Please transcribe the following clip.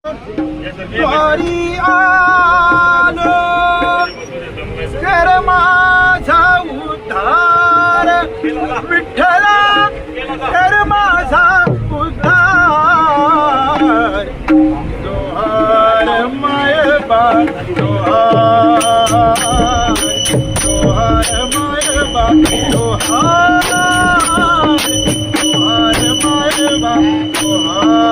द्वारी आलो कर माझा उद्धार विठ्ठला कर माझा उद्धार जोहार मायबा जोहार जोहार मायबा जोहार जोहार मायबा जोहार